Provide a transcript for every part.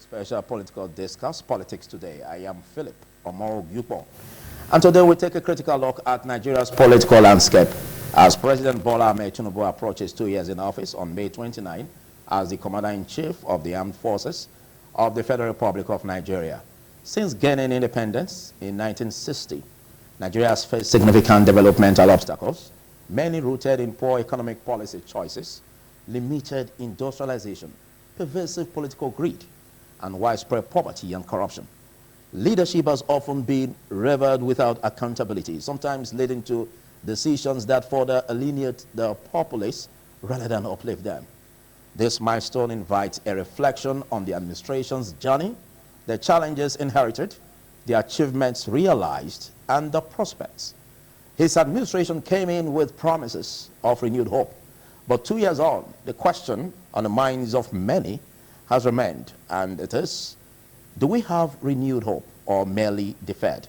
Special political discuss, Politics Today. I am Philip Omoro-Gyupo. And today we take a critical look at Nigeria's political landscape as President Bola Ahmed Tinubu approaches 2 years in office on May 29 as the Commander-in-Chief of the Armed Forces of the Federal Republic of Nigeria. Since gaining independence in 1960, Nigeria has faced significant developmental obstacles, many rooted in poor economic policy choices, limited industrialization, pervasive political greed, and widespread poverty and corruption. Leadership has often been revered without accountability, sometimes leading to decisions that further alienate the populace rather than uplift them. This milestone invites a reflection on the administration's journey, the challenges inherited, the achievements realized, and the prospects. His administration came in with promises of renewed hope. But 2 years on, the question on the minds of many has remained, and it is, do we have renewed hope or merely deferred?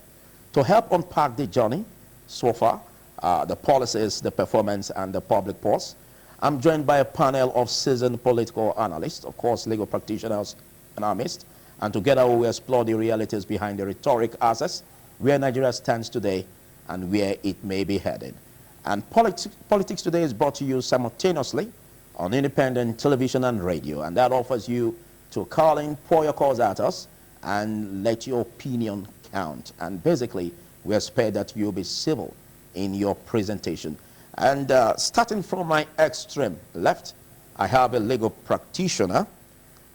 To help unpack the journey so far, the policies, the performance, and the public pulse, I'm joined by a panel of seasoned political analysts, of course, legal practitioners and armists, and together we will explore the realities behind the rhetoric assets, where Nigeria stands today and where it may be headed. And Politics Today is brought to you simultaneously on independent television and radio, and that offers you to call in, pour your calls at us, and let your opinion count. And basically, we expect that you'll be civil in your presentation. And starting from my extreme left, I have a legal practitioner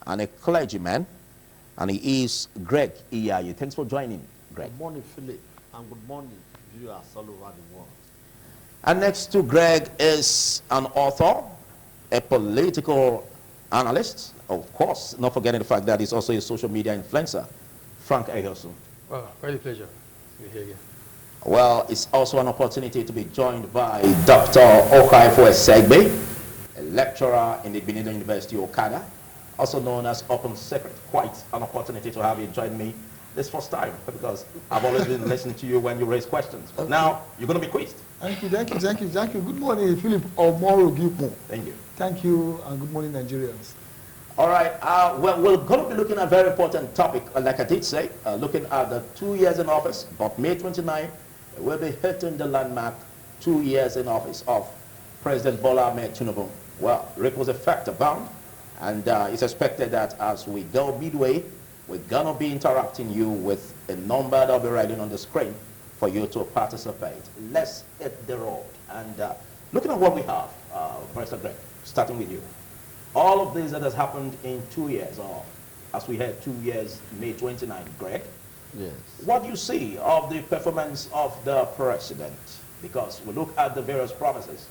and a clergyman, and he is Greg Iyayi. Thanks for joining, Greg. Good morning, Philip, and good morning, viewers all over the world. And next to Greg is an author, a political analyst, of course, not forgetting the fact that he's also a social media influencer, Frank Egerson. Oh, very pleasure to be here again. Well, it's also an opportunity to be joined by Dr. Okaifo Esegbe, a lecturer in the Benin University, Okada, also known as Open Secret. Quite an opportunity to have you join me this first time, because I've always been listening to you when you raise questions. But now, you're going to be quizzed. Thank you. Good morning, Philip Omoro-Gyupo. Thank you. Thank you, and good morning, Nigerians. All right, well, we're going to be looking at a very important topic, like I did say, looking at the 2 years in office, but May 29, we'll be hitting the landmark 2 years in office of President Bola Ahmed Tinubu. Well, ripples effect abound, and it's expected that as we go midway, we're going to be interacting you with a number that'll be writing on the screen for you to participate. Let's hit the road. And looking at what we have, Mr. Greg, starting with you. All of this that has happened in 2 years, or as we had 2 years, May 29, Greg. Yes. What do you see of the performance of the president? Because we look at the various promises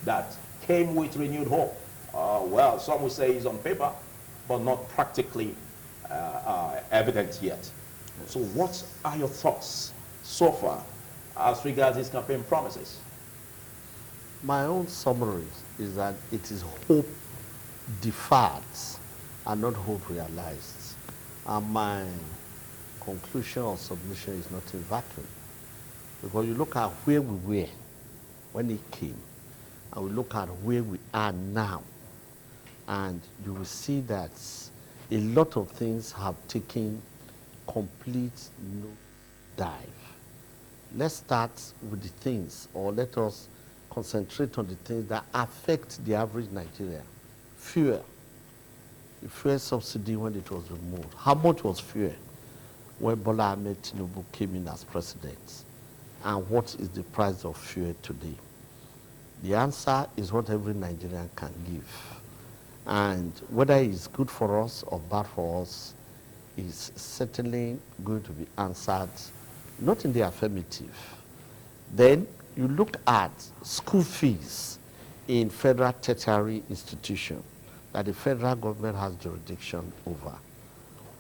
that came with renewed hope. Well, some will say it's on paper, but not practically evident yet. Yes. So what are your thoughts so far as regards these campaign promises? My own summary is that it is hope deferred and not hope realized. And my conclusion or submission is not in vacuum. Because you look at where we were when it came, and we look at where we are now, and you will see that a lot of things have taken complete no dive. Let's start with the things, or let us concentrate on the things that affect the average Nigerian. Fuel. The fuel subsidy when it was removed. How much was fuel when Bola Ahmed Tinubu came in as president? And what is the price of fuel today? The answer is what every Nigerian can give. And whether it's good for us or bad for us is certainly going to be answered not in the affirmative. Then you look at school fees in federal tertiary institutions that the federal government has jurisdiction over.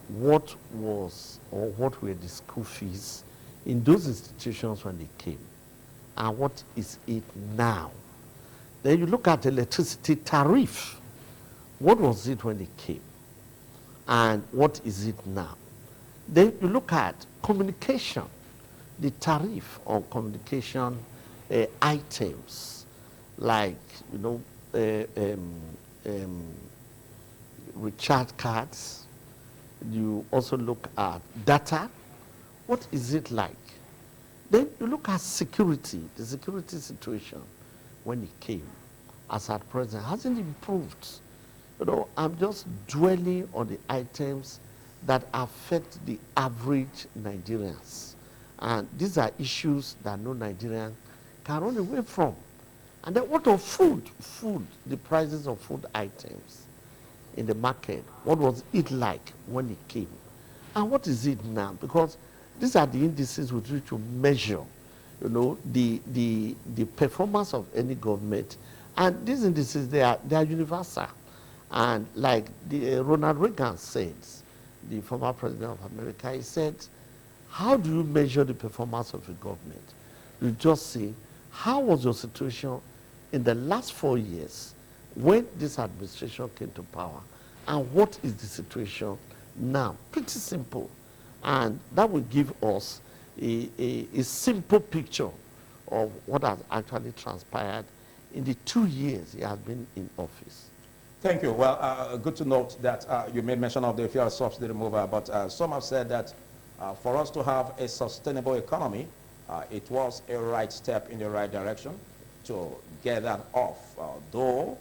What was or what were the school fees in those institutions when they came? And what is it now? Then you look at electricity tariff. What was it when it came? And what is it now? Then you look at communication, the tariff on communication items, like, recharge cards, you also look at data. What is it like? Then you look at security, the security situation when it came. As at present, hasn't improved. You know, I'm just dwelling on the items that affect the average Nigerians. And these are issues that no Nigerian can run away from. And then what of food? Food, the prices of food items in the market. What was it like when it came? And what is it now? Because these are the indices with which you measure, you know, the performance of any government. And these indices, they are universal. And like Ronald Reagan said, the former president of America, he said, how do you measure the performance of a government? You just say, how was your situation in the last 4 years when this administration came to power? And what is the situation now? Pretty simple. And that will give us a simple picture of what has actually transpired in the 2 years he has been in office. Thank you. Well, good to note that you made mention of the fuel subsidy removal, but some have said that for us to have a sustainable economy, it was a right step in the right direction to get that off. Though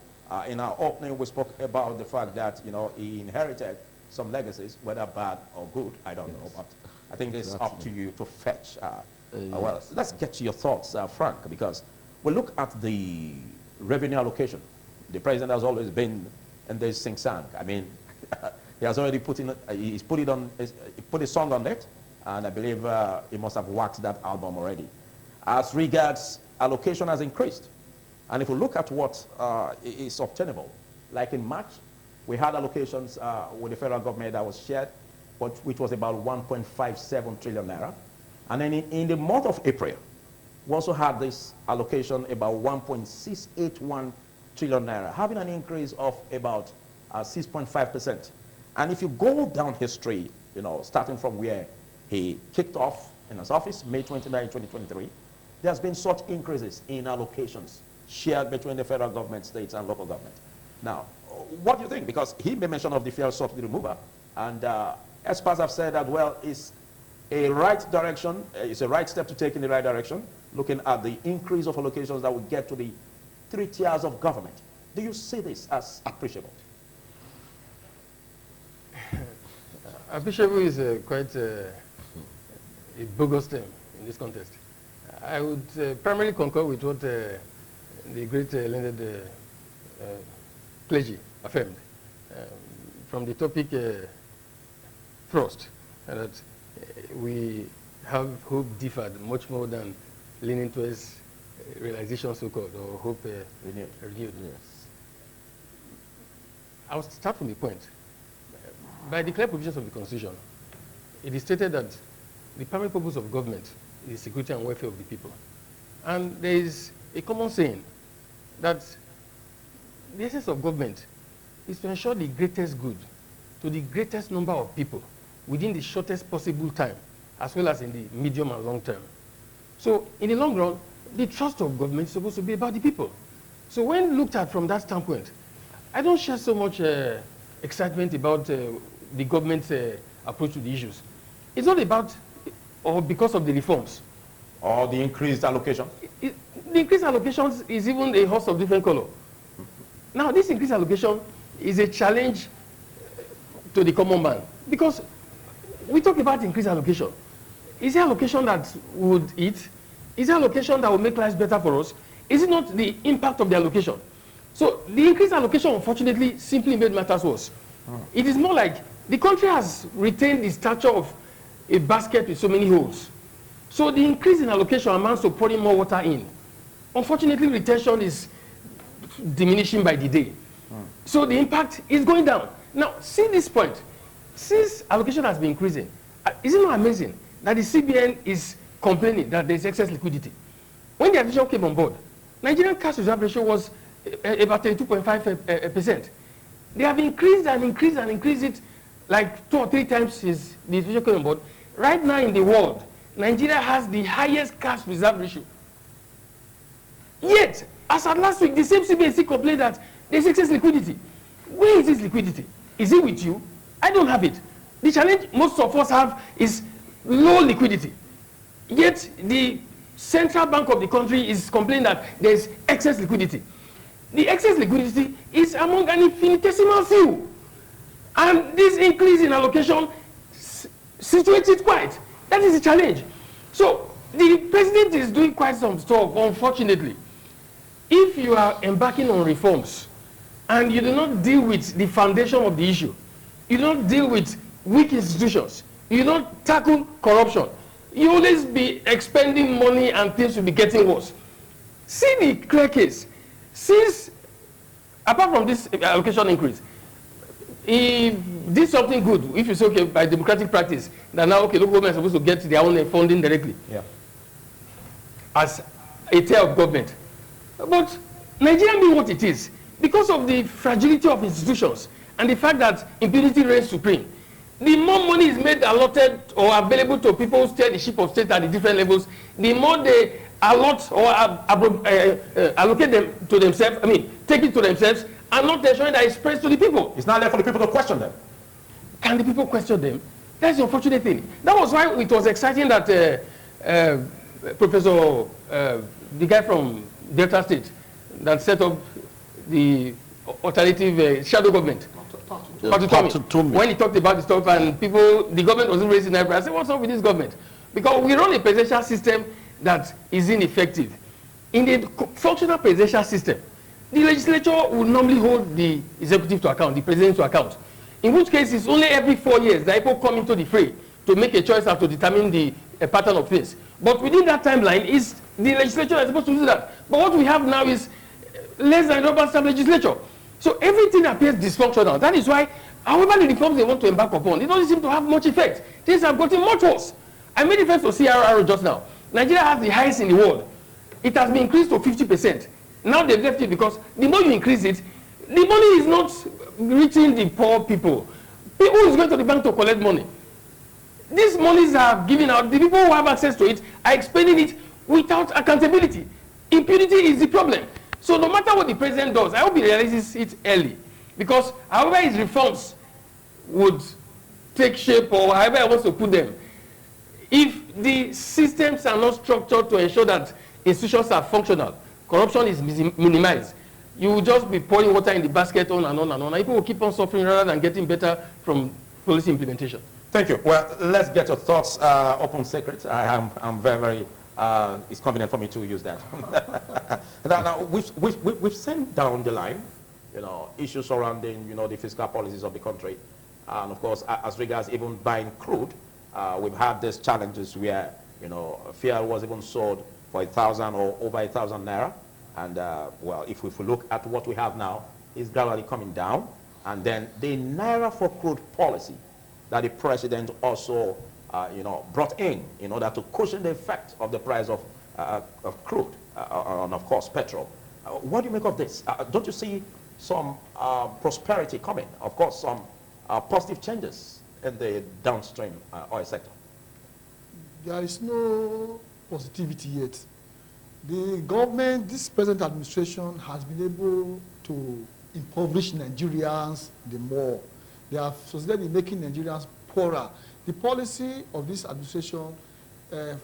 in our opening we spoke about the fact that, you know, he inherited some legacies, whether bad or good, I don't know, but I think it's up to you to fetch. Well, let's get to your thoughts, Frank, because we look at the revenue allocation. The president has always been in this sing-sang. I mean, he has already put a song on it, and I believe he must have waxed that album already. As regards allocation has increased, and if we look at what is obtainable, like in March, we had allocations with the federal government that was shared, which was about 1.57 trillion naira. And then in the month of April, we also had this allocation about 1.681 trillion naira, having an increase of about 6.5%. And if you go down history, you know, starting from where he kicked off in his office, May 29, 2023, there's been such increases in allocations shared between the federal government, states, and local government. Now, what do you think? Because he made mention of the fuel subsidy removal, and experts have said that, well, it's a right direction, it's a right step to take in the right direction, looking at the increase of allocations that will get to the 3 tiers of government. Do you see this as appreciable? Appreciable is quite a bogus term in this context. I would primarily concur with what the great learned clergy affirmed from the topic thrust, that we have hope deferred much more than leaning towards realization, so-called, or hope renewed. Yes. I'll start from the point. By the clear provisions of the Constitution, it is stated that the primary purpose of government is the security and welfare of the people. And there is a common saying that the essence of government is to ensure the greatest good to the greatest number of people within the shortest possible time, as well as in the medium and long term. So in the long run, the trust of government is supposed to be about the people. So when looked at from that standpoint, I don't share so much excitement about the government's approach to the issues. It's not about or because of the reforms. Or the increased allocation? The increased allocations is even a horse of different color. Now, this increased allocation is a challenge to the common man, because we talk about increased allocation. Is it allocation that would eat? Is it allocation that will make lives better for us? Is it not the impact of the allocation? So the increased allocation, unfortunately, simply made matters worse. It is more like the country has retained the stature of a basket with so many holes. So the increase in allocation amounts to pouring more water in. Unfortunately, retention is diminishing by the day. So the impact is going down. Now, see this point. Since allocation has been increasing, is it not amazing that the CBN is complaining that there is excess liquidity? When the administration came on board, Nigerian cash reserve ratio was about 32.5%. They have increased and increased and increased it like 2 or 3 times since the administration came on board. Right now in the world, Nigeria has the highest cash reserve ratio. Yet, as of last week, the same CBN complained that there's excess liquidity. Where is this liquidity? Is it with you? I don't have it. The challenge most of us have is low liquidity. Yet the central bank of the country is complaining that there's excess liquidity. The excess liquidity is among an infinitesimal few. And this increase in allocation situates it quite. That is the challenge. So the president is doing quite some stuff, unfortunately. If you are embarking on reforms and you do not deal with the foundation of the issue, you don't deal with weak institutions, you don't tackle corruption, you always be expending money and things will be getting worse. See the clear case. Since, apart from this allocation increase, he did something good. If you say, okay, by democratic practice, that now, okay, local government is supposed to get their own funding directly. Yeah. As a tier of government. But Nigeria being what it is, because of the fragility of institutions and the fact that impunity reigns supreme, the more money is made allotted or available to people who steer the ship of state at the different levels, the more they allot or allocate them to themselves, take it to themselves, and not ensuring that it's spread to the people. It's not there for the people to question them. Can the people question them? That's the unfortunate thing. That was why it was exciting that Professor, the guy from Delta State, that set up the alternative shadow government, when he talked about the stuff and people, the government wasn't raising eyebrows, I said, what's up with this government? Because we run a presidential system that is ineffective. In the functional presidential system, the legislature would normally hold the executive to account, the president to account. In which case, it's only every 4 years that people come into the fray to make a choice and to determine the pattern of things. But within that timeline, is the legislature is supposed to do that. But what we have now is less than a rubber stamp legislature. So everything appears dysfunctional. That is why, however the reforms they want to embark upon, it doesn't seem to have much effect. Things have gotten much worse. I made reference to CRR just now. Nigeria has the highest in the world. It has been increased to 50%. Now they've left it because the more you increase it, the money is not reaching the poor people. People who is going to the bank to collect money. These monies are given out. The people who have access to it are expending it without accountability. Impunity is the problem. So no matter what the president does, I hope he realizes it early. Because however his reforms would take shape or however he wants to put them, if the systems are not structured to ensure that institutions are functional, corruption is minimized, you will just be pouring water in the basket on and on and on. And people will keep on suffering rather than getting better from policy implementation. Thank you. Well, let's get your thoughts open secret. I'm very, it's convenient for me to use that. now we've sent down the line, issues surrounding, the fiscal policies of the country. And of course, as regards even buying crude, we've had these challenges where, fuel was even sold for 1,000 or over 1,000 naira. And well, if we look at what we have now, it's gradually coming down. And then the naira for crude policy that the president also, brought in order to cushion the effect of the price of crude and of course petrol. What do you make of this? Don't you see some prosperity coming? Of course, some positive changes in the downstream oil sector. There is no positivity yet. The government, this present administration, has been able to impoverish Nigerians the more. They have succeeded in making Nigerians poorer. The policy of this administration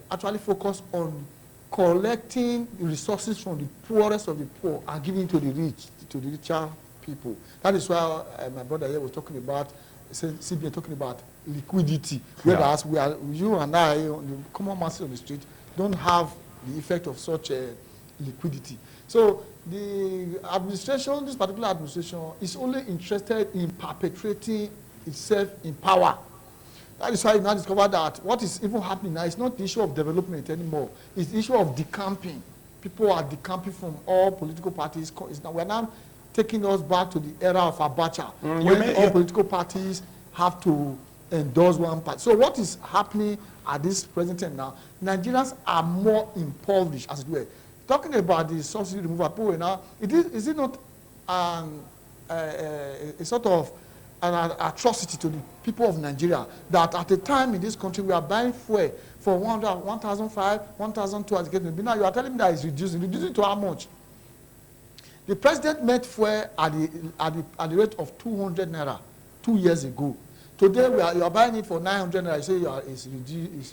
actually focused on collecting the resources from the poorest of the poor and giving to the rich, to the richer people. That is why my brother here was talking about, CBN talking about liquidity. Whereas you and I, the common masses on the street, don't have the effect of such liquidity. So the administration, this particular administration, is only interested in perpetuating itself in power. That is why you now discover that what is even happening now is not the issue of development anymore. It's the issue of decamping. People are decamping from all political parties. We're now taking us back to the era of Abacha, when all political parties have to endorse one party. So what is happening at this present time now, Nigerians are more impoverished, as it were. Talking about the subsidy removal, people now, is it not a sort of an atrocity to the people of Nigeria that at a time in this country we are buying fuel for 1,005, 1,200. Now you are telling me that it's reducing to how much? The president met fuel at the rate of 200 naira 2 years ago. Today you are buying it for 900 naira. You say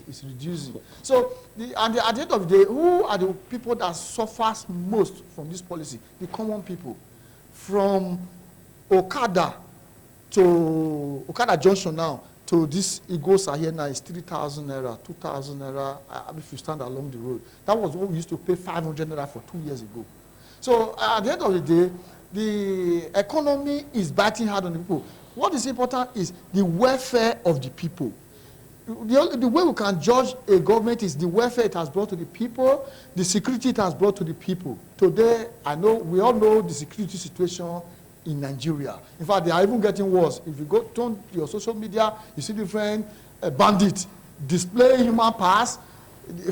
it's reducing. So at the end of the day, who are the people that suffers most from this policy? The common people. From Okada Junction now to this Igosa here now is 3,000 naira, 2,000 naira. If you stand along the road, that was what we used to pay 500 naira for 2 years ago. So at the end of the day, the economy is biting hard on the people. What is important is the welfare of the people. The way we can judge a government is the welfare it has brought to the people, the security it has brought to the people. Today, we all know the security situation in Nigeria. In fact, they are even getting worse. If you go to your social media, you see different bandits displaying human parts,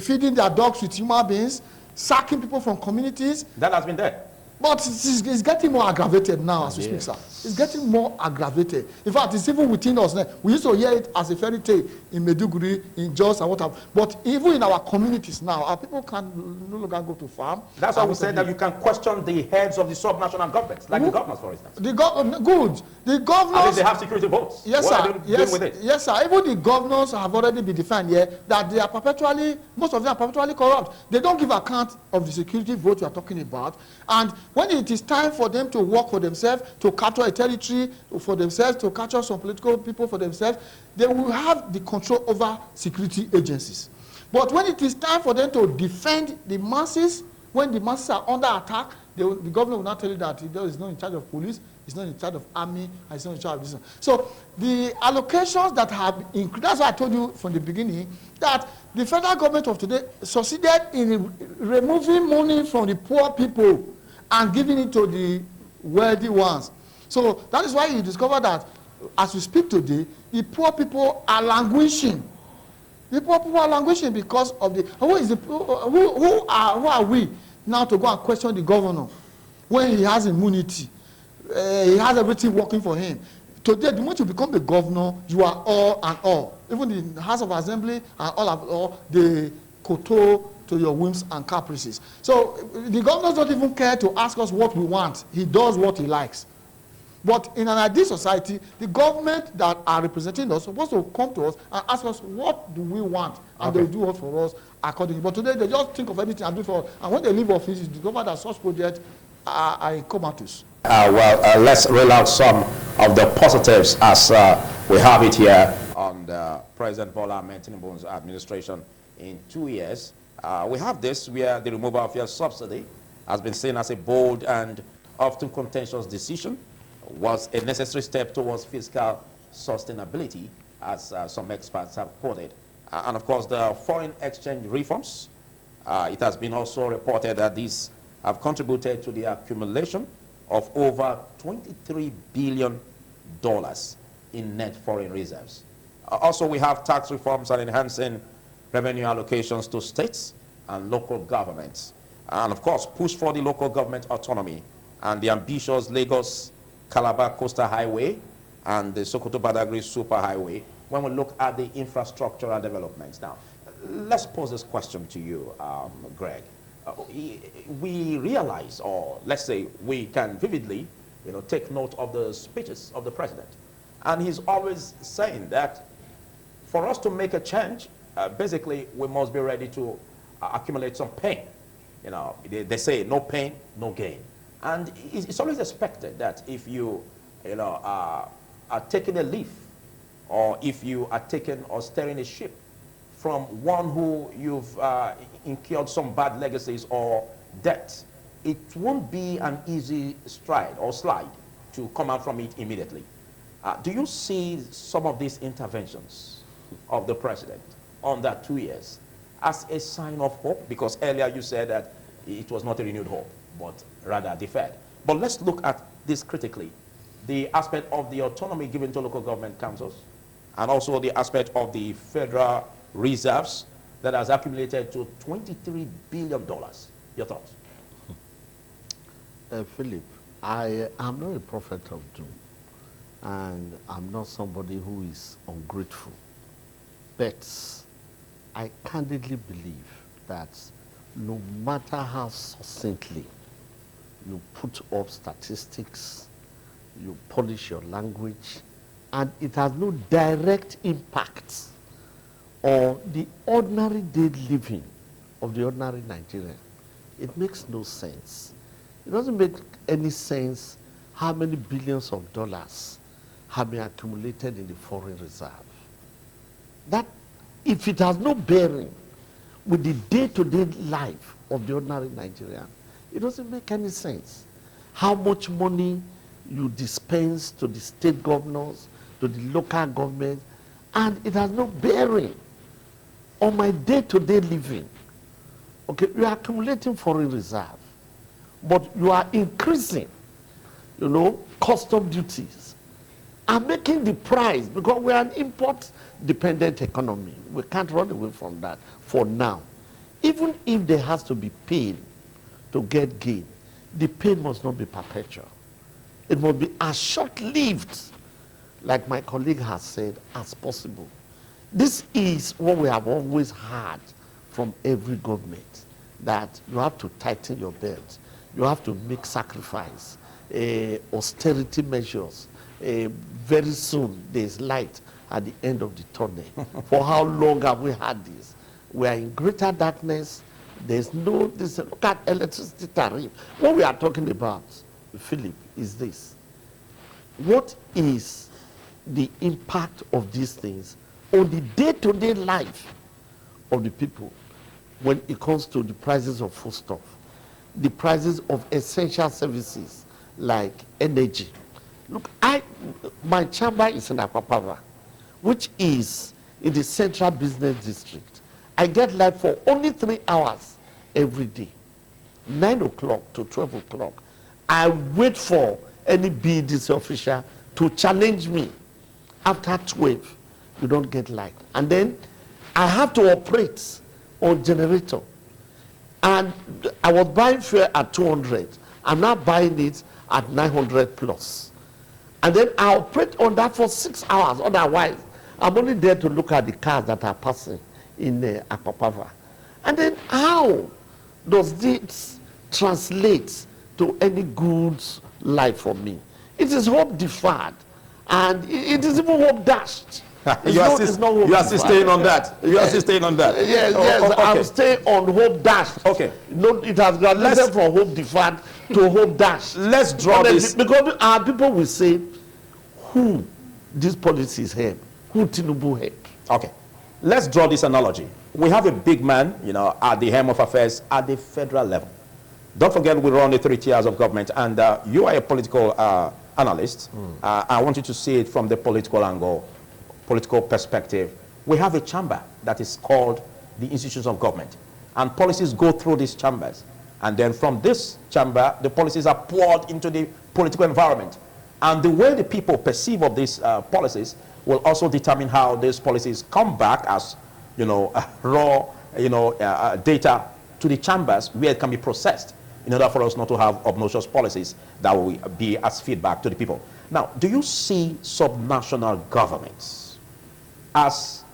feeding their dogs with human beings, sacking people from communities. That has been there. But it's getting more aggravated now as we speak, sir. It's getting more aggravated. In fact, it's even within us now. We used to hear it as a fairy tale in Meduguri, in Jos, and whatever. But even in our communities now, our people can no longer go to farm. That's why we said that you can question the heads of the subnational governments, like the governors, for instance. Good. The governors. I mean, they have security votes. Yes, what sir. are they doing with it? Yes, sir. Even the governors have already been defined here that they are perpetually, most of them are perpetually corrupt. They don't give account of the security vote we are talking about. And when it is time for them to work for themselves, to capture a territory for themselves, to capture some political people for themselves, they will have the control over security agencies. But when it is time for them to defend the masses, when the masses are under attack, the government will not tell you that he is not in charge of police, he's not in charge of army, and he's not in charge of this. So the allocations that have increased, that's why I told you from the beginning that the federal government of today succeeded in removing money from the poor people and giving it to the wealthy ones. So that is why you discover that as we speak today, the poor people are languishing. The poor people are languishing because of the who are we now to go and question the governor when he has immunity? He has everything working for him. Today, the moment you become the governor, you are all and all. Even the House of Assembly and all they kowtow to your whims and caprices. So the governors don't even care to ask us what we want. He does what he likes. But in an ideal society, the government that are representing us are supposed to come to us and ask us what do we want, and they will do what for us accordingly. But today they just think of anything and do it for us. And when they leave office, you discover that such projects are comatose. Let's roll out some of the positives as we have it here on the President Bola Ahmed Tinubu's administration in 2 years. We have this where the removal of fuel subsidy has been seen as a bold and often contentious decision, was a necessary step towards fiscal sustainability, as some experts have quoted. And of course, the foreign exchange reforms, it has been also reported that these have contributed to the accumulation of over $23 billion in net foreign reserves. Also, we have tax reforms and enhancing revenue allocations to states and local governments. And of course, push for the local government autonomy and the ambitious Lagos-Calabar Coastal Highway and the Sokoto-Badagry Super Highway when we look at the infrastructural developments. Now, let's pose this question to you, Greg. We realize, or let's say we can vividly, take note of the speeches of the president. And he's always saying that for us to make a change, basically we must be ready to accumulate some pain. They say no pain, no gain. And it's always expected that if you, are taking a leaf, or if you are taking or steering a ship from one who you've incurred some bad legacies or debt, it won't be an easy stride or slide to come out from it immediately. Do you see some of these interventions of the president on that 2 years as a sign of hope? Because earlier you said that it was not a renewed hope, but rather deferred. But let's look at this critically. The aspect of the autonomy given to local government councils, and also the aspect of the federal reserves that has accumulated to $23 billion. Your thoughts? Philip, I am not a prophet of doom, and I'm not somebody who is ungrateful. But I candidly believe that no matter how succinctly you put up statistics, you polish your language, and it has no direct impact on the ordinary day living of the ordinary Nigerian, it makes no sense. It doesn't make any sense how many billions of dollars have been accumulated in the foreign reserve. That, if it has no bearing with the day-to-day life of the ordinary Nigerian, it doesn't make any sense. How much money you dispense to the state governors, to the local government, and it has no bearing on my day-to-day living. Okay, you are accumulating foreign reserve, but you are increasing, you know, custom duties, and making the price, because we are an import-dependent economy. We can't run away from that for now. Even if there has to be pain to get gain, the pain must not be perpetual. It must be as short-lived, like my colleague has said, as possible. This is what we have always had from every government, that you have to tighten your belt. You have to make sacrifice, austerity measures. Very soon, there's light at the end of the tunnel. For how long have we had this? We are in greater darkness. There's no, look at electricity tariff. What we are talking about, Philip, is this. What is the impact of these things on the day-to-day life of the people when it comes to the prices of foodstuff, the prices of essential services like energy? Look, my chamber is in Akpapava, which is in the central business district. I get light for only 3 hours every day, 9 o'clock to 12 o'clock. I wait for any BDC official to challenge me. After 12, you don't get light. And then I have to operate on generator. And I was buying fuel at 200. I'm now buying it at 900 plus. And then I operate on that for 6 hours. Otherwise, I'm only there to look at the cars that are passing in Akpapava. And then how does this translate to any good life for me? It is hope deferred, and it is even hope dashed. You are still staying on that. You are still staying on that. Yes, yes, okay. I'm staying on hope dashed. Okay. No, it has graduated from hope deferred to hope dashed. Let's draw this. Because our people will say, who these policies help? Who TINUBU help? Okay. Let's draw this analogy. We have a big man, you know, at the helm of affairs at the federal level. Don't forget, we run the 3 tiers of government, and you are a political analyst. I want you to see it from the political angle, political perspective. We have a chamber that is called the institutions of government, and policies go through these chambers. And then from this chamber, the policies are poured into the political environment. And the way the people perceive of these policies will also determine how these policies come back as, you know, raw, you know, data to the chambers where it can be processed, in order for us not to have obnoxious policies that will be as feedback to the people. Now, do you see subnational governments as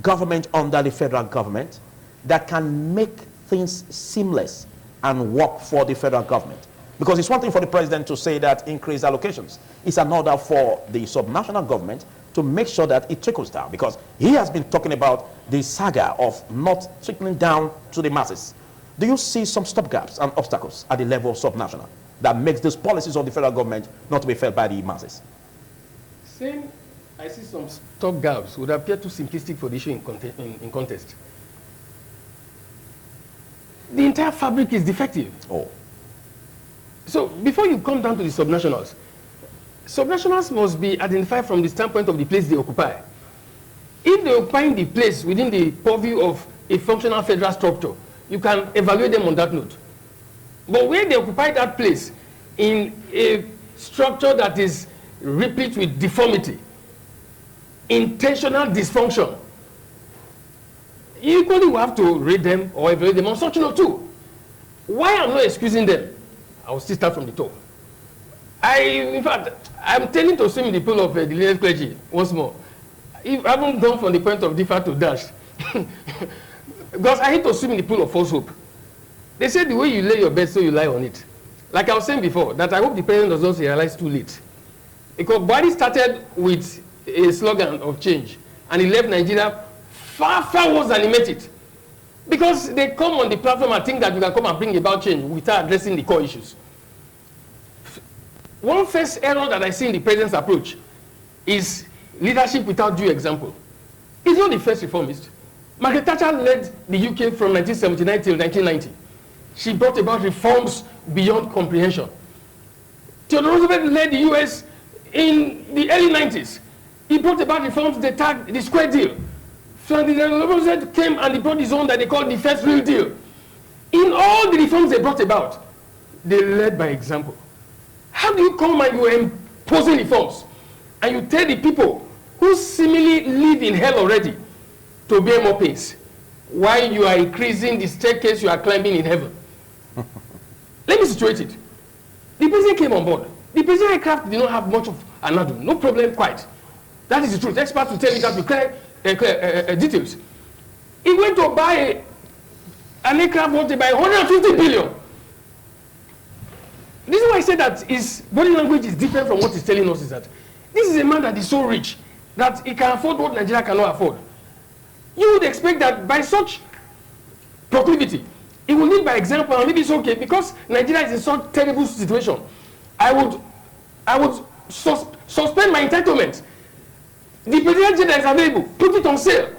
government under the federal government that can make things seamless and work for the federal government? Because it's one thing for the president to say that increase allocations. It's another for the subnational government to make sure that it trickles down, because he has been talking about the saga of not trickling down to the masses. Do you see some stopgaps and obstacles at the level of subnational that makes these policies of the federal government not to be felt by the masses? Saying I see some stopgaps would appear too simplistic for the issue in contest. The entire fabric is defective. Oh. So before you come down to the subnationals, subnationals must be identified from the standpoint of the place they occupy. If they occupy the place within the purview of a functional federal structure, you can evaluate them on that note. But where they occupy that place in a structure that is replete with deformity, intentional dysfunction, you equally will have to rate them or evaluate them on such a note too. Why I'm not excusing them, I will still start from the top. In fact, I'm tending to swim in the pool of the latest clergy once more. If I haven't gone from the point of differ to dash, because I hate to swim in the pool of false hope. They say the way you lay your bed, so you lie on it. Like I was saying before, that I hope the president does not realize too late. Because Buhari started with a slogan of change, and he left Nigeria far, far worse than he met it. Because they come on the platform and think that you can come and bring about change without addressing the core issues. One first error that I see in the president's approach is leadership without due example. He's not the first reformist. Margaret Thatcher led the UK from 1979 till 1990. She brought about reforms beyond comprehension. Theodore Roosevelt led the US in the early 90s. He brought about reforms that tagged the Square Deal. Franklin Roosevelt came and he brought his own that they called the First Real Deal. In all the reforms they brought about, they led by example. How do you come and you are imposing reforms and you tell the people who seemingly live in hell already to bear more pains while you are increasing the staircase you are climbing in heaven? Let me situate it. The president came on board. The president aircraft did not have much of another, no problem quite. That is the truth. Experts will tell you that with clear details. He went to buy an aircraft wanted by 150 billion. This is why I said that his body language is different from what he's telling us. Is that this is a man that is so rich that he can afford what Nigeria cannot afford. You would expect that by such proclivity, he will lead by example, and maybe it's okay because Nigeria is in such terrible situation. I would suspend my entitlement. The presidential jet that is available, put it on sale.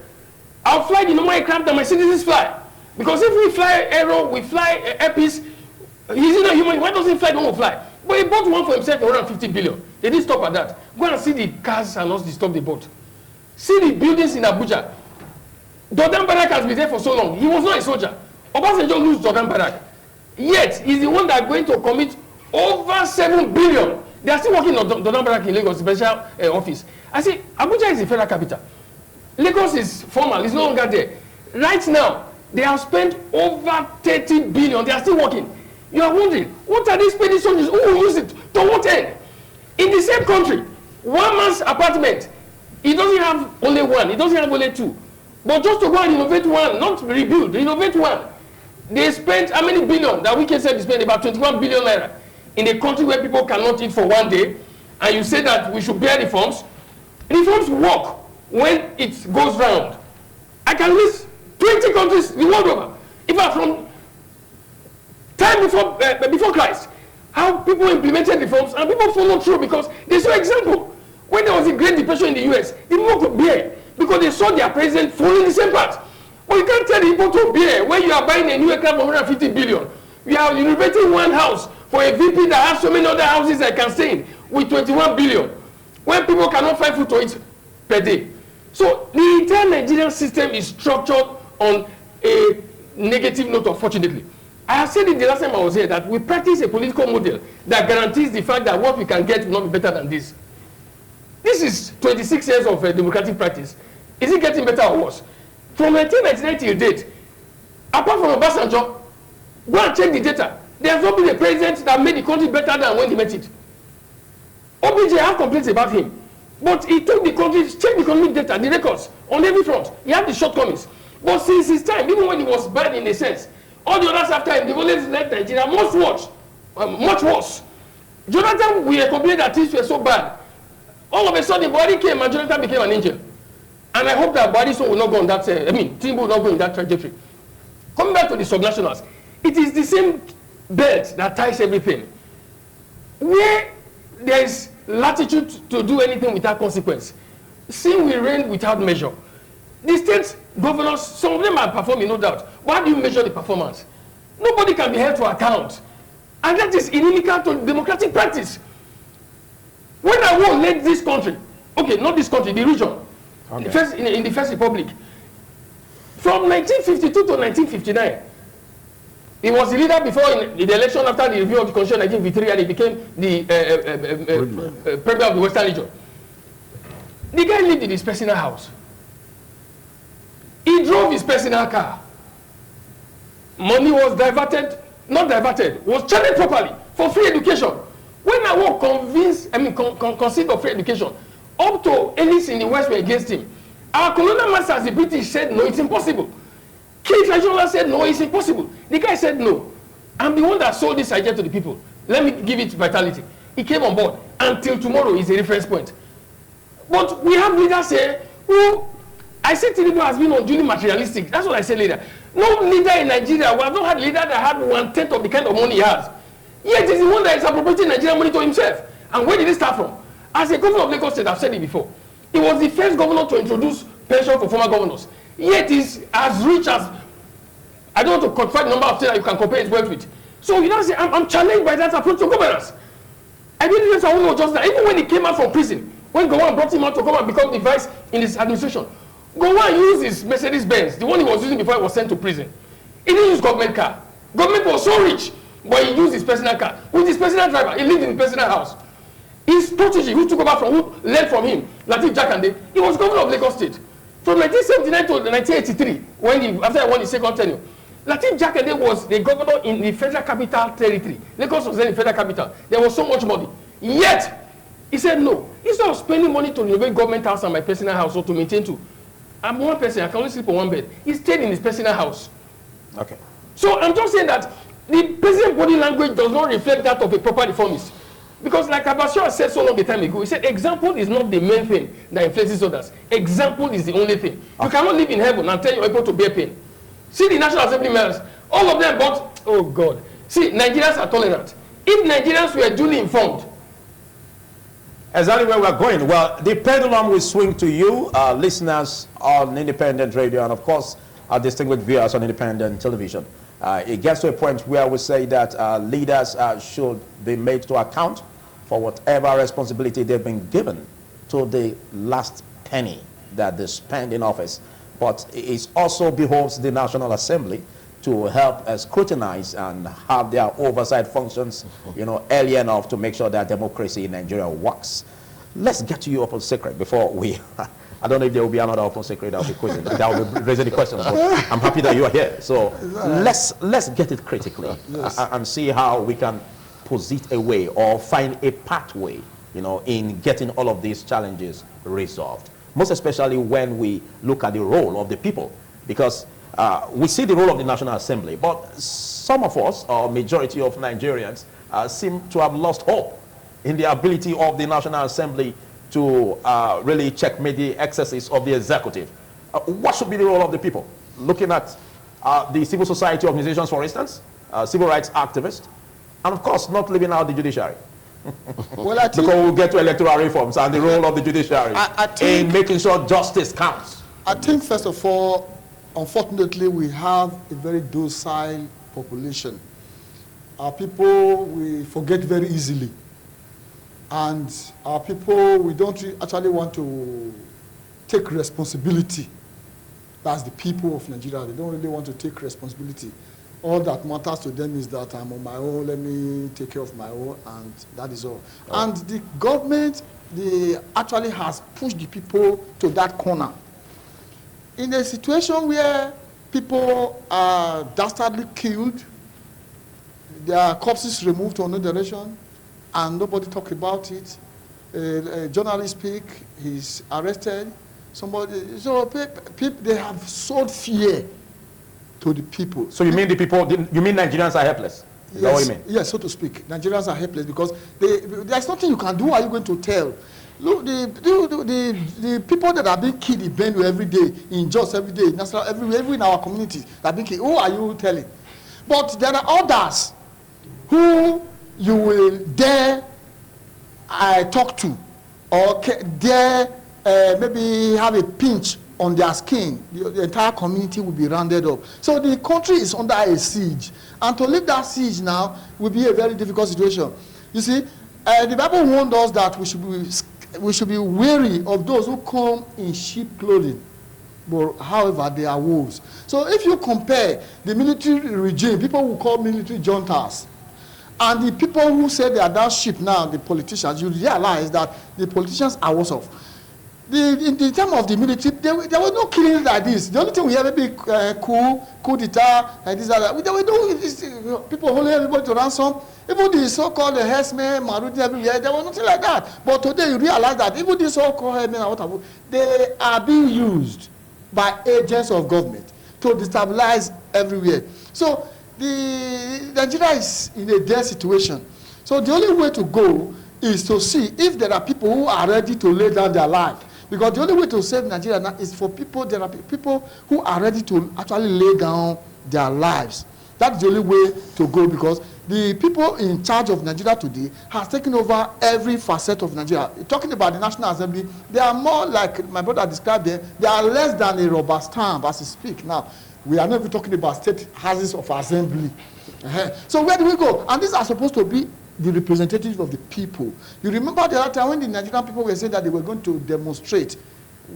I'll fly the normal aircraft that my citizens fly. Because if we fly Aero, we fly Airpeace, he's not human. Why doesn't he fly the one who fly? But he bought one for himself for 150 billion. They didn't stop at that. Go and see the cars and not the stuff they bought. See the buildings in Abuja. Jordan Barak has been there for so long. He was not a soldier. Obasanjo lose Jordan Barak. Yet, he's the one that's going to commit over 7 billion. They are still working on Jordan Barak in Lagos special office. I say, Abuja is the federal capital. Lagos is formal, it's no longer there. Right now, they have spent over 30 billion. They are still working. You are wondering, what are these petty soldiers? Who will use it? To what end? In the same country, one man's apartment, he doesn't have only one, he doesn't have only two. But just to go and innovate one, not rebuild, innovate one. They spent how many billion? That weekend said they spent about 21 billion naira in a country where people cannot eat for one day. And you say that we should bear reforms. Reforms work when it goes round. I can list 20 countries the world over. In fact, from time before Christ, how people implemented reforms and people followed through because they saw example. When there was a Great Depression in the US, the people could bear because they saw their president following the same path. But you can't tell the people to bear when you are buying a new aircraft for 150 billion. You are renovating one house for a VP that has so many other houses that can stay in with 21 billion. When people cannot find food to eat per day. So the entire Nigerian system is structured on a negative note, unfortunately. I have said it the last time I was here that we practice a political model that guarantees the fact that what we can get will not be better than this. This is 26 years of democratic practice. Is it getting better or worse? From 1999 till date, apart from Obasanjo, go and check the data. There has not been a president that made the country better than when he met it. OBJ, I have complaints about him. But he took the country, checked the economic data, the records, on every front. He had the shortcomings. But since his time, even when he was bad in a sense, all the others after him, they've always led Nigeria much worse. Jonathan, we complained that things were so bad. All of a sudden, Buhari came and Jonathan became an angel. And I hope that Buhari will not go on that, Tinubu will not go in that trajectory. Coming back to the subnationals, it is the same belt that ties everything. Where there is latitude to do anything without consequence, seeing we reign without measure. The state governors, some of them are performing, no doubt. But how do you measure the performance? Nobody can be held to account. And that is inimical to democratic practice. When I led this country, okay, not this country, the region, okay. In the First Republic, from 1952 to 1959, he was the leader before in the election after the review of the Constitution in 1953, and he became the Premier of the Western Region. The guy lived in his personal house. He drove his personal car. Money was was channeled properly for free education. When I was conceived of free education, up to elites in the West were against him. Our colonial masters, the British, said no, it's impossible. King Traditional said no, it's impossible. The guy said no. I'm the one that sold this idea to the people. Let me give it vitality. He came on board. Until tomorrow is a reference point. But we have leaders here who, I say TINUBU has been unduly materialistic. That's what I say later. No leader in Nigeria, we have not had a leader that had 1/10 of the kind of money he has. Yet he's the one that is appropriating Nigerian money to himself. And where did it start from? As a governor of Lagos State, I've said it before, he was the first governor to introduce pension for former governors. Yet he's as rich as, I don't want to quantify the number of things that you can compare his wealth with. So you know, say, I'm challenged by that approach to governance. I didn't know just that. Even when he came out from prison, when Gowon brought him out to come and become the vice in his administration, Gowon used his Mercedes-Benz, the one he was using before he was sent to prison. He didn't use government car. Government was so rich, but he used his personal car. With his personal driver, he lived in his personal house. His protege, who took over from, who led from him, Lateef Jakande, he was governor of Lagos State. From 1979 to 1983, after he won his second tenure, Lateef Jakande was the governor in the Federal Capital Territory. Lagos was then the Federal Capital. There was so much money. Yet, he said no. Instead of spending money to renovate government house and my personal house or to maintain two, I'm one person, I can only sleep on one bed. He stayed in his personal house. Okay. So I'm just saying that the president's body language does not reflect that of a proper reformist. Because like Abbasio said so long a time ago, he said example is not the main thing that influences others. Example is the only thing. You cannot live in heaven and tell your people to bear pain. See the National Assembly members, all of them but, oh God. See, Nigerians are tolerant. If Nigerians were duly informed. Exactly where we're going. Well, the pendulum will swing to you, listeners on independent radio, and of course, our distinguished viewers on independent television. It gets to a point where we say that leaders should be made to account for whatever responsibility they've been given to the last penny that they spend in office. But it also behoves the National Assembly to help scrutinize and have their oversight functions, early enough to make sure that democracy in Nigeria works. Let's get to your open secret before we... I don't know if there will be another open secret that will be quizzing. That will be raising the question, but I'm happy that you are here. So let's get it critically, and see how we can posit a way or find a pathway, in getting all of these challenges resolved. Most especially when we look at the role of the people, because we see the role of the National Assembly, but some of us, or majority of Nigerians, seem to have lost hope in the ability of the National Assembly to really checkmate the excesses of the executive. What should be the role of the people? Looking at the civil society organizations, for instance, civil rights activists, and of course, not leaving out the judiciary. Well, I think, because we'll get to electoral reforms and the role of the judiciary in making sure justice counts. I think, first of all, unfortunately, we have a very docile population. Our people, we forget very easily. And our people, we don't actually want to take responsibility. That's the people of Nigeria. They don't really want to take responsibility. All that matters to them is that I'm on my own, let me take care of my own, and that is all. Oh. And the government, they actually has pushed the people to that corner. In a situation where people are dastardly killed, their corpses removed to another direction, and nobody talk about it. A journalist speak, he's arrested. Somebody, so people, they have sowed fear to the people. So you mean the people? You mean Nigerians are helpless? Is that what you mean? Yes, so to speak, Nigerians are helpless because there's nothing you can do. What are you going to tell? Look, the people that are being killed in Benue every day, in Jos every day, national everywhere in our communities that are being killed. Who are you telling? But there are others who you will dare talk to, or dare maybe have a pinch on their skin. The entire community will be rounded up. So the country is under a siege, and to lift that siege now will be a very difficult situation. You see, the Bible warned us that we should be wary of those who come in sheep clothing, but however they are wolves. So if you compare the military regime, people who call military juntas, and the people who say they are down sheep now, the politicians, you realize that the politicians are worse off. In the time of the military, there were no killings like this. The only thing we have maybe coup d'etat, and this and that. There were no people holding everybody to ransom. Even the so-called herdsmen, Marudi everywhere, there was nothing like that. But today you realize that even the so-called herdsmen, they are being used by agents of government to destabilize everywhere. So Nigeria is in a dire situation. So the only way to go is to see if there are people who are ready to lay down their life. Because the only way to save Nigeria now is for people, there are people who are ready to actually lay down their lives. That's the only way to go, because the people in charge of Nigeria today has taken over every facet of Nigeria. Talking about the National Assembly, they are more like my brother described them, they are less than a rubber stamp as we speak now. We are not even talking about state houses of assembly. So where do we go? And these are supposed to be the representatives of the people. You remember the other time when the Nigerian people were saying that they were going to demonstrate,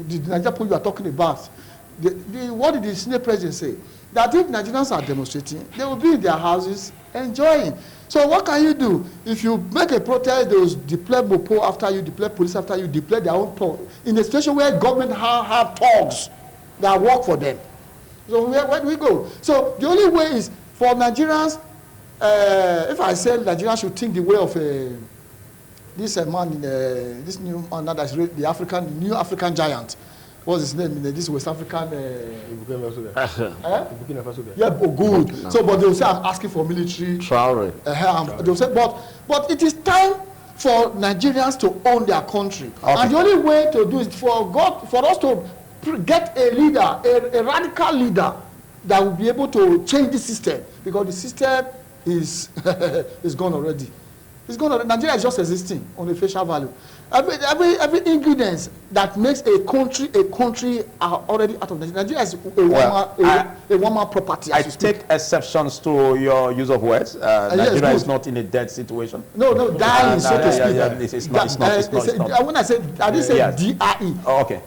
the Nigerian people you are talking about, what did the Senate president say? That if Nigerians are demonstrating, they will be in their houses enjoying. So what can you do? If you make a protest, they will deploy MOPO after you, deploy police after you, deploy their own talk. In a situation where government have thugs that work for them. So where do we go? So the only way is for Nigerians, if I say Nigerians should think the way of this man in this new man that's the new African giant. What's his name in this West African? Yeah, good. No. So, but they will say I'm asking for military. Traore. They will say, but it is time for Nigerians to own their country, and the only way to do it for us to get a leader, a radical leader that will be able to change the system, because the system is is gone already. It's gone already. Nigeria is just existing on a facial value. Every ingredients that makes a country are already out of Nigeria. Nigeria is a one-man property. I take exceptions to your use of words. Nigeria is not in a dead situation. No, dying, so to speak. It's not. When I said, I didn't say D-I-E. Oh, okay.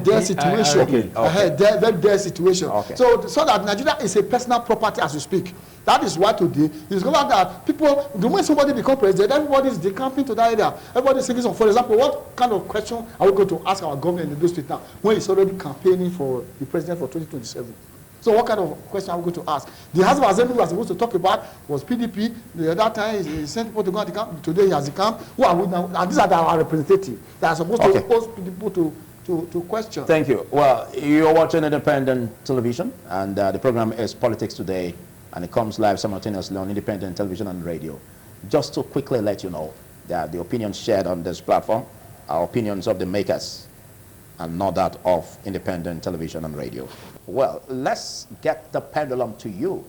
Dead situation. Very dead situation. Okay. So that Nigeria is a personal property as we speak. That is why today it's going that people, the moment somebody becomes president, everybody is decamping to that area. Everybody is thinking, so for example, what kind of question are we going to ask our government in the state now when he's already campaigning for the president for 2027? So what kind of question are we going to ask? The House of Assembly we were supposed to talk about was PDP. The other time he sent people to go to the camp. Today he has the camp. Who are we now? And these are our representatives that are supposed to pose people to question. Thank you. Well, you're watching independent television, and the program is Politics Today, and it comes live simultaneously on independent television and radio. Just to quickly let you know that the opinions shared on this platform are opinions of the makers and not that of independent television and radio. Well, let's get the pendulum to you,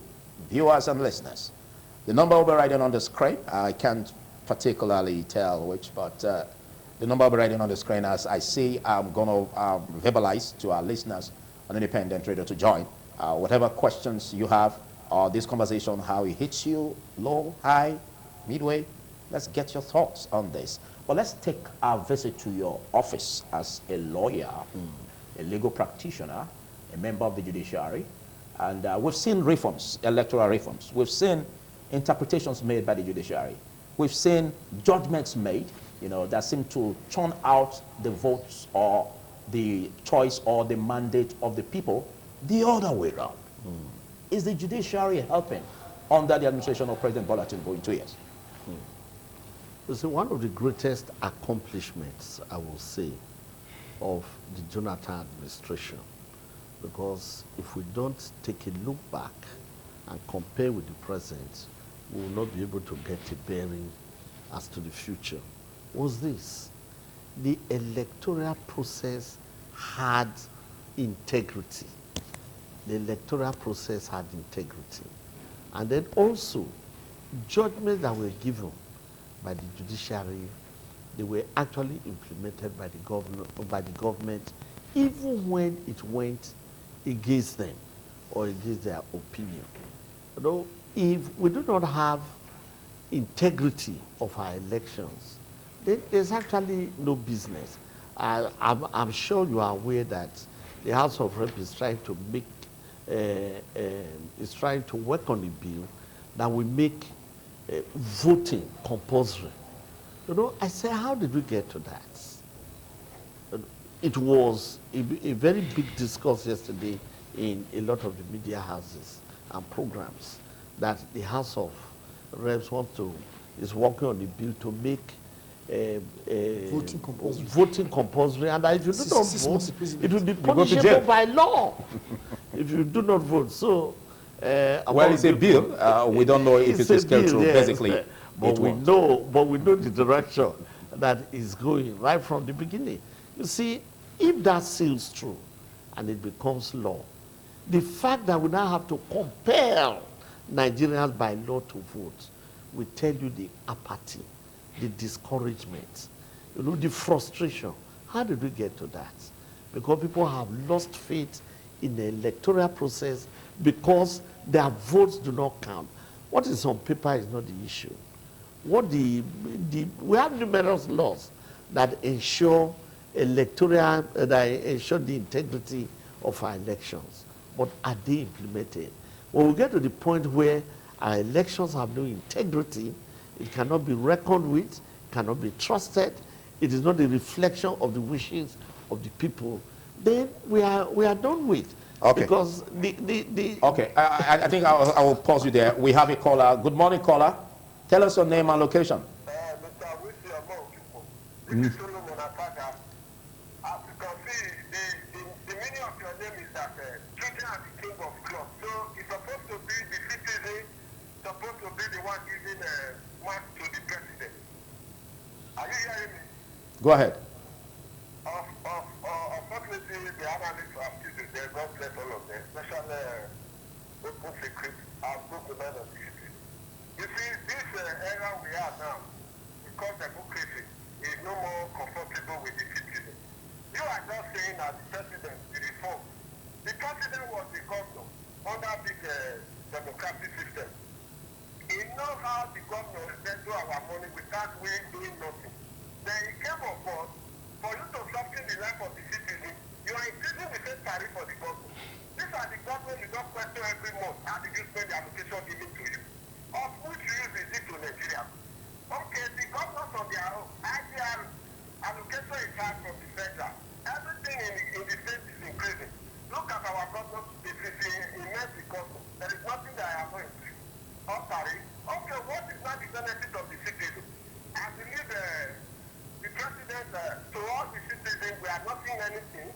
viewers and listeners. The number will be riding on the screen. I can't particularly tell which, but the number will be riding on the screen as I see. I'm going to verbalize to our listeners on independent radio to join. Whatever questions you have, this conversation, how it hits you, low, high, midway, let's get your thoughts on this. But let's take our visit to your office as a lawyer, a legal practitioner, a member of the judiciary. And we've seen reforms, electoral reforms. We've seen interpretations made by the judiciary. We've seen judgments made, that seem to churn out the votes or the choice or the mandate of the people the other way around. Is the judiciary helping under the administration of President Bola Tinubu in 2 years? You see, one of the greatest accomplishments, I will say, of the Jonathan administration, because if we don't take a look back and compare with the present, we will not be able to get a bearing as to the future, was this: the electoral process had integrity. The electoral process had integrity. And then also, judgments that were given by the judiciary, they were actually implemented by the government, even when it went against them or against their opinion. If we do not have integrity of our elections, then there's actually no business. I'm sure you are aware that the House of Reps is trying to make is trying to work on a bill that will make voting compulsory. I say, how did we get to that? It was a very big discourse yesterday in a lot of the media houses and programs that the House of Reps is working on a bill to make voting compulsory, and if you do not vote, it will be punishable by law if you do not vote. So, well, it's a bill. We don't know if it is scaled through, yes, basically. But It we won't. know the direction that is going right from the beginning. You see, if that seals through and it becomes law, the fact that we now have to compel Nigerians by law to vote will tell you the apathy, the discouragement, you know, the frustration. How did we get to that? Because people have lost faith in the electoral process because their votes do not count. What is on paper is not the issue. We have numerous laws that ensure electoral, that ensure the integrity of our elections. But are they implemented? When we get to the point where our elections have no integrity, it cannot be reckoned with, cannot be trusted, it is not a reflection of the wishes of the people, then we are done with. Okay. Because Okay, I think I will pause you there. We have a caller. Good morning, caller. Tell us your name and location. Mr. Wisi Omo, this is Solomon Ataga. As you can see, the meaning of your name is that children are the king of clubs. So it's supposed to be the citizen, supposed to be the one giving mark to the president. Are you hearing me? Go ahead. Unfortunately, the analysts have still there, God bless all of them, especially open secret, I've spoken about the city. You see, this era we are now, because democracy is no more comfortable with the citizen. You are just saying that the president, the reform. The president was the governor under this democratic system. He knows how the governor spends our money without we doing nothing. Then he came on board for you to soften the life of the citizen. You are increasing the same tariff for the government. These are the government you don't question every month. How did you spend the allocation given to you? Of which use is it to Nigeria? Okay, the governors on their own, IDR allocation is hard from the federal. Everything in the state is increasing. Look at our governors, it's immense cost. There is nothing that I have not increased. Oh, sorry. Okay, what is not the benefit of the citizen? I believe the president, to all the citizens, we are not seeing anything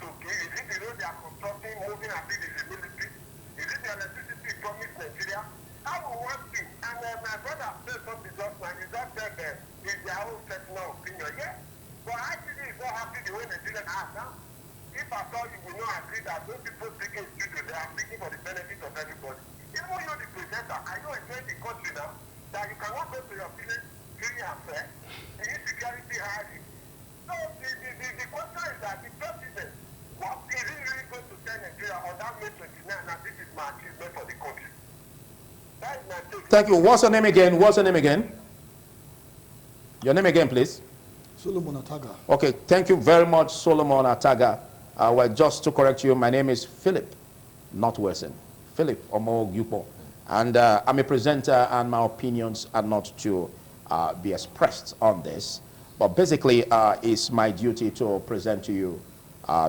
to give. Is it the road they are constructing, moving and visibility? Is it the electricity promised Nigeria? I will want to. And my brother said something just now. He just said it's their own personal opinion. Yes. But actually, is not happy the way Nigerians are now. If I thought you will not agree that those people speaking studio, they are speaking for the benefit of everybody. Even you, the presenter, are you enjoying the country now? That you cannot go to your village, free and fair, the insecurity high. So the question is that the president, what is he really going to tell Nigeria on that May 29 and this is my achievement for the country? That is my take. Thank you. What's your name again? What's your name again? Your name again, please. Solomon Ataga. Okay, thank you very much, Solomon Ataga. Well, just to correct you, my name is Philip, not Wilson. Philip Omo. And I'm a presenter, and my opinions are not to be expressed on this. But basically, it's my duty to present to you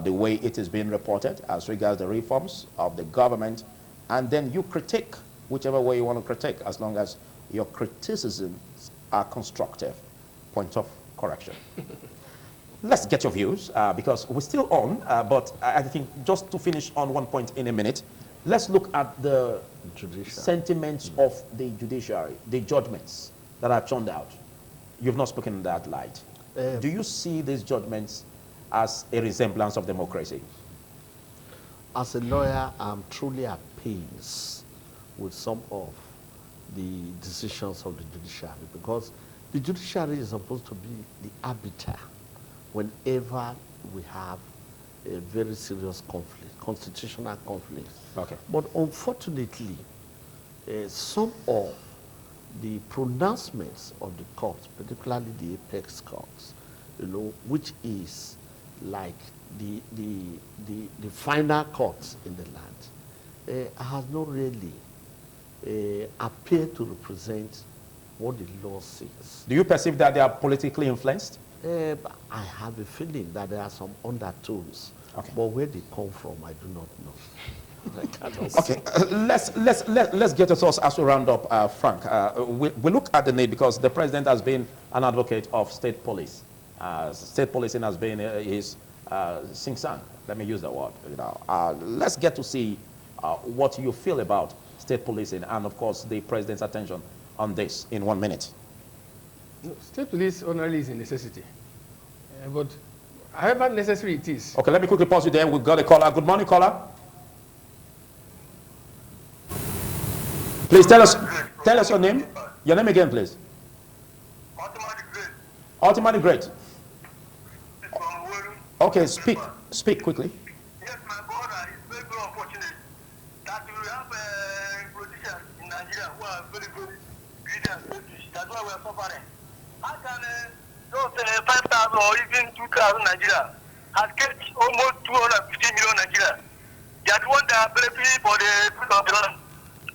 the way it is being reported as regards the reforms of the government, and then you critique whichever way you want to critique, as long as your criticisms are constructive. Point of correction. Let's get your views, because we're still on, but I think just to finish on one point in a minute, let's look at the sentiments of the judiciary, the judgments that are churned out. You've not spoken in that light. Do you see these judgments as a resemblance of democracy? As a lawyer, I'm truly at pains with some of the decisions of the judiciary, because the judiciary is supposed to be the arbiter whenever we have a very serious conflict, constitutional conflict. Okay. But unfortunately, some of the pronouncements of the courts, particularly the apex courts, you know, which is like the final courts in the land, has not really appeared to represent what the law says. Do you perceive that they are politically influenced? I have a feeling that there are some undertones, Okay. but where they come from, I do not know. I cannot say. Okay, let's get to thoughts as we round up, Frank. We look at the need, because the president has been an advocate of state police. State policing has been his sing-sang. Let me use the word. You know, let's get to see what you feel about state policing, and of course the president's attention on this in 1 minute. State police ordinarily is a necessity. But however necessary it is. Okay, let me quickly pause you there. We've got a caller. Good morning, caller. Please tell us your name. Your name again, please. Ultimately great. Okay, speak quickly. Yes, my brother, it's very, very unfortunate that we have politicians in Nigeria who are very, very greedy and selfish. That's why we are suffering. How can those 5,000 or even 2,000 Nigeria has kept almost 250 million Nigeria? They are the ones that are benefiting for the fruit of the land.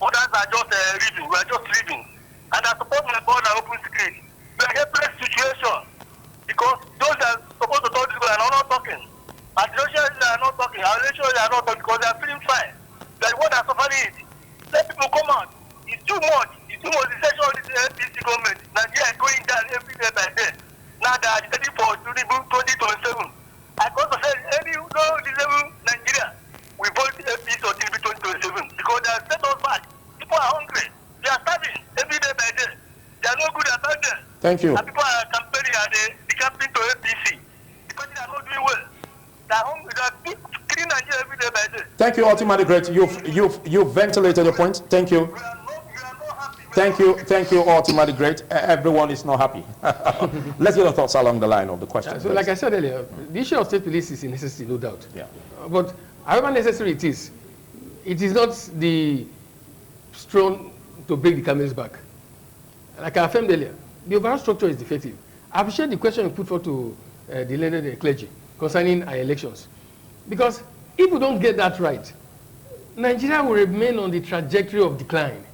Others are just reading. We are just reading. And I support my brother open secret. We are in a helpless situation because those that are supposed to talk to people are not talking. And the Judiciary are not talking. Our elections are not talking because they are feeling fine. They are the ones that are suffering it. Let people come out. It's too much. It's too much. The session of this NPC government. Nigeria is going down every day by day. Now they are ready for 2027. I also said any disabled Nigeria we vote APC or TINUBU 2027 because they have set us back. People are hungry. They are starving every day by day. They are no good about them. Thank you. And people are campaigning and they campaign to APC. The party are not doing well. They are hungry. They are killing Nigeria every day by day. Thank you, ultimately great. You've ventilated your point. Thank you. We are not happy. Thank you, ultimately great. Everyone is not happy. Let's get your thoughts along the line of the question. So, like I said earlier, the issue of state police is a necessity, no doubt. Yeah. But however necessary it is not the straw to break the camel's back. Like I affirmed earlier, the overall structure is defective. I appreciate the question you put forward to the learned clergy concerning our elections. Because if we don't get that right, Nigeria will remain on the trajectory of decline.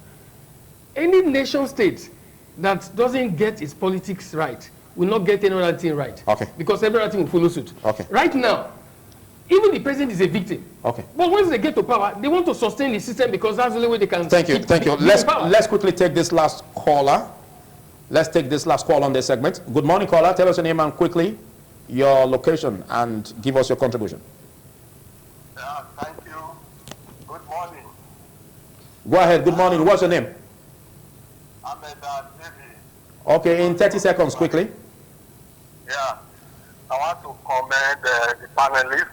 Any nation state that doesn't get its politics right will not get any other thing right. Okay. Because everything will follow suit. Okay. Right now, even the president is a victim. Okay. But once they get to power, they want to sustain the system because that's the only way they can. Thank you. Power. Let's quickly take this last caller. Let's take this last call on this segment. Good morning, caller. Tell us your name and quickly your location and give us your contribution. Thank you. Good morning. Go ahead. Good morning. What's your name? Ahmed David. Okay, in 30 seconds, quickly. Yeah. I want to commend the panelists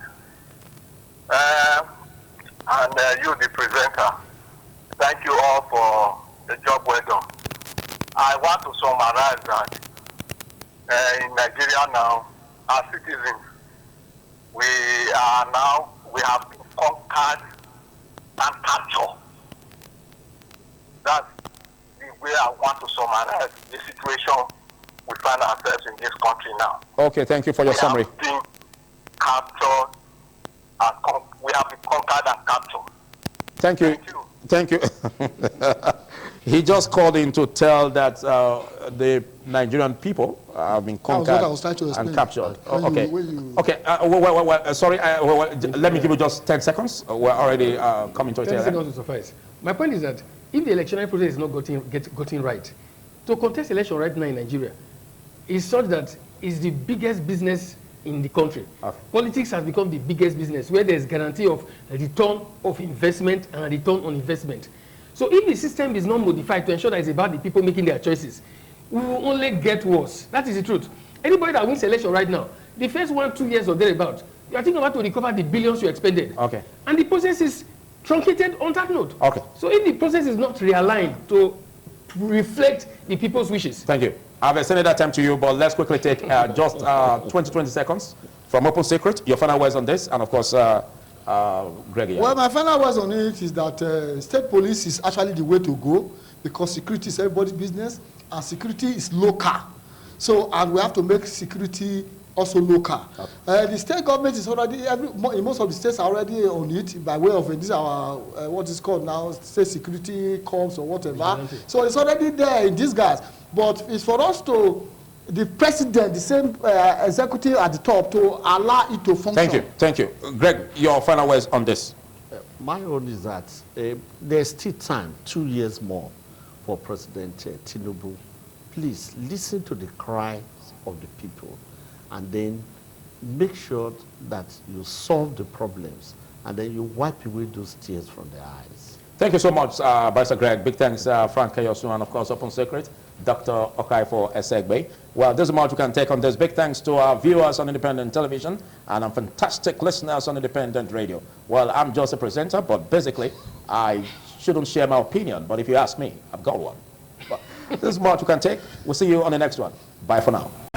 and you, the presenter. Thank you all for the job well done. I want to summarize that in Nigeria now, as citizens, we have been conquered and captured. That's the way I want to summarize the situation we find ourselves in this country now. Okay, thank you for your summary. We have been captured and we have been conquered and captured. Thank you. Thank you. He just called in to tell that the Nigerian people have been conquered and captured. Sorry, let me give you just 10 seconds. We're already coming to it. 10 seconds will suffice. My point is that if the electoral process is not gotten right, to contest election right now in Nigeria is such that it's the biggest business in the country. Okay. Politics has become the biggest business where there's guarantee of a return of investment and a return on investment. So if the system is not modified to ensure that it's about the people making their choices, we will only get worse. That is the truth. Anybody that wins election right now, the first 1-2 years or thereabout, you are thinking about to recover the billions you expended. Okay. And the process is truncated on that note. Okay. So if the process is not realigned to reflect the people's wishes. Thank you. I've extended that time to you, but let's quickly take just 20 seconds from Open Secret. Your final words on this, and of course, Greg. Well, my final words on it is that state police is actually the way to go because security is everybody's business and security is local. So, and we have to make security also local. Okay. The state government is already, in most of the states are already on it by way of this our, what is called now, state security corps or whatever. So it's already there in disguise. But it's for us to, the president, the same executive at the top, to allow it to function. Thank you. Thank you. Greg, your final words on this. My own is that there's still time, 2 years more for President TINUBU. Please listen to the cries of the people and then make sure that you solve the problems and then you wipe away those tears from their eyes. Thank you so much, Barrister Greg. Big thanks, Frank Kayosu, and of course, Open Secret. Dr. Okaifo Esegbe. Well, this is much we can take on this. Big thanks to our viewers on independent television and our fantastic listeners on independent radio. Well, I'm just a presenter, but basically, I shouldn't share my opinion. But if you ask me, I've got one. But this is much we can take. We'll see you on the next one. Bye for now.